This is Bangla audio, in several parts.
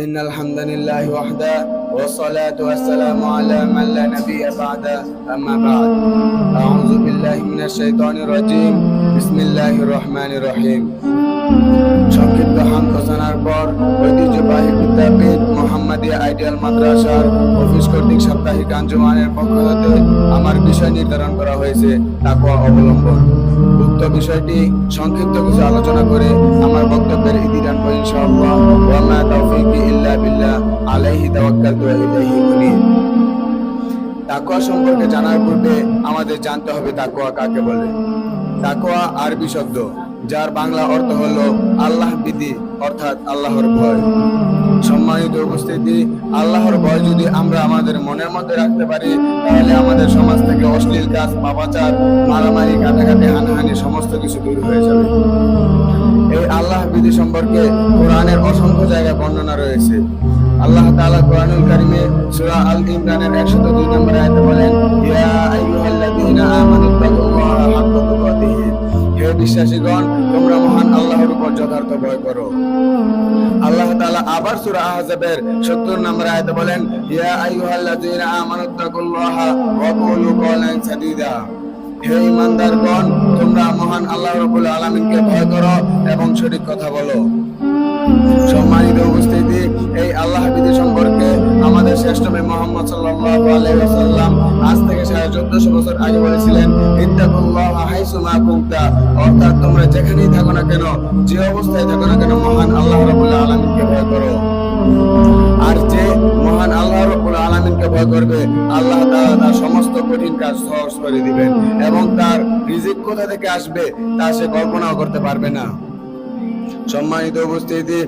إن الحمد لله وحده والصلاة والسلام على من لا نبي بعده أما بعد أعوذ بالله من الشيطان الرجيم بسم الله الرحمن الرحيم সংক্ষিপ্ত হাম ঘোষণার পর ঐতিহ্যবাহী বিদ্যাপীঠ মোহাম্মদিয়া আইডিয়াল মাদ্রাসার অফিস কর্তৃক সাপ্তাহিক আঞ্জুমানের পক্ষ হতে আমার বিষয় নির্ধারণ করা হয়েছে তাকওয়া অবলম্বন। উক্ত বিষয়টি সংক্ষিপ্ত কিছু আলোচনা করে আমার বক্তব্যের ইতি টানবো ইনশাআল্লাহ। ওয়া মা তাওফীকি ইল্লা বিল্লাহ আলাইহি তাওয়াক্কালতু ওয়া ইলাইহি উনীব। তাকওয়া সম্পর্কে জানার পূর্বে আমাদের জানতে হবে তাকওয়া কাকে বলে। তাকওয়া আরবি শব্দ যার বাংলা অর্থ হলো আল্লাহ বিধি অর্থাৎ আল্লাহর ভয়। সম্মানিত উপস্থিতি, আল্লাহর ভয় যদি আমরা আমাদের মনের মধ্যে রাখতে পারি তাহলে আমাদের সমাজ থেকে অশ্লীল কাজ, পাপাচার, মারামারি, কাটাকাটি, হানাহানি সমস্ত কিছু দূর হয়ে যাবে। এই আল্লাহ বিধি সম্পর্কে কোরআনের অসংখ্য জায়গায় বর্ণনা রয়েছে। আল্লাহ তাআলা কোরআনুল কারীমে সূরা আল ইমরানের 102 নম্বর আয়াতে বলেন, ইয়া আইয়ুহাল্লাযীনা আমানুত্তাকুল্লাহা হাক্কা তুকাতিহি, হে বিশ্বাসীগণ তোমরা মহান আল্লাহর উপর যথার্থ ভয় করো। আল্লাহ তাআলা আবার সূরা আহজাবের 70 নম্বর আয়াতে বলেন, ইয়া আইয়ুহাল্লাযীনা আমানুত্তাকুল্লাহা ওয়া কুলু কওলান সাদীদা, হে ঈমানদারগণ তোমরা মহান আল্লাহ রাব্বুল আলামিনকে ভয় করো এবং সঠিক কথা বলো। সম্মানিত উপস্থিতি, এই আল্লাহ বিধি সম্পর্কে আমাদের শ্রেষ্ঠ নবী মুহাম্মদ সাল্লাল্লাহু আলাইহি ওয়াসাল্লাম আজ থেকে 1450 বছর আগে বলেছিলেন, ইত্তাকুল্লাহা হাইসু মা কুনতা, অর্থাৎ তোমরা যেখানেই থাকো না কেন, যে অবস্থায় থাকো না কেন মহান আল্লাহ রাব্বুল আলামিনকে ভয় করো। আর যে মহান আল্লাহ রাব্বুল আলামিনকে ভয় করবে আল্লাহ তাআলা তার সমস্ত কঠিন কাজ সহজ করে দিবেন এবং তার রিজিক কোথা থেকে আসবে তা সে কল্পনাও করতে পারবে না। সম্মানিত উপস্থিতি,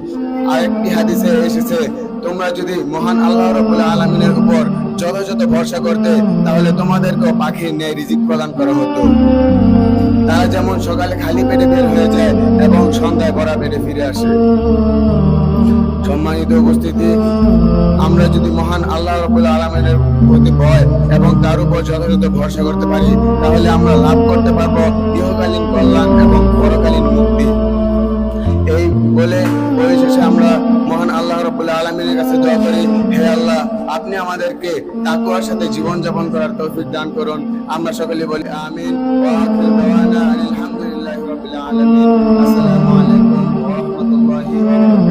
আরেকটি হাদিসে এসেছে, তোমরা যদি মহান আল্লাহ রাব্বুল আলামিনের উপর যথাযথ ভরসা করতে তাহলে তোমাদেরকেও পাখির ন্যায় রিজিক প্রদান করা হতো। তারা যেমন সকালে খালি পেটে বের হয়ে যায় এবং সন্ধ্যায় ভরা পেটে ফিরে আসে। সম্মানিত উপস্থিতি, আমরা যদি মহান আল্লাহ রাব্বুল আলামিনের প্রতি ভয় এবং তার উপর যথাযথ ভরসা করতে পারি তাহলে আমরা লাভ করতে পারবো ইহকালীন কল্যাণ এবং পরকালীন মুক্তি। এই বলে পরিশেষে আমরা মহান আল্লাহ রাব্বুল আলামিনের কাছে দোয়া করি, হে আল্লাহ আপনি আমাদেরকে তাকওয়ার সাথে জীবন যাপন করার তৌফিক দান করুন। আমরা সকলে বলি আমিন। ওয়া আখিরু দাওয়ানা আলহামদুলিল্লাহি রাব্বিল আলামিন। আসসালামু আলাইকুম ওয়া রাহমাতুল্লাহি ওয়া বারাকাতুহু।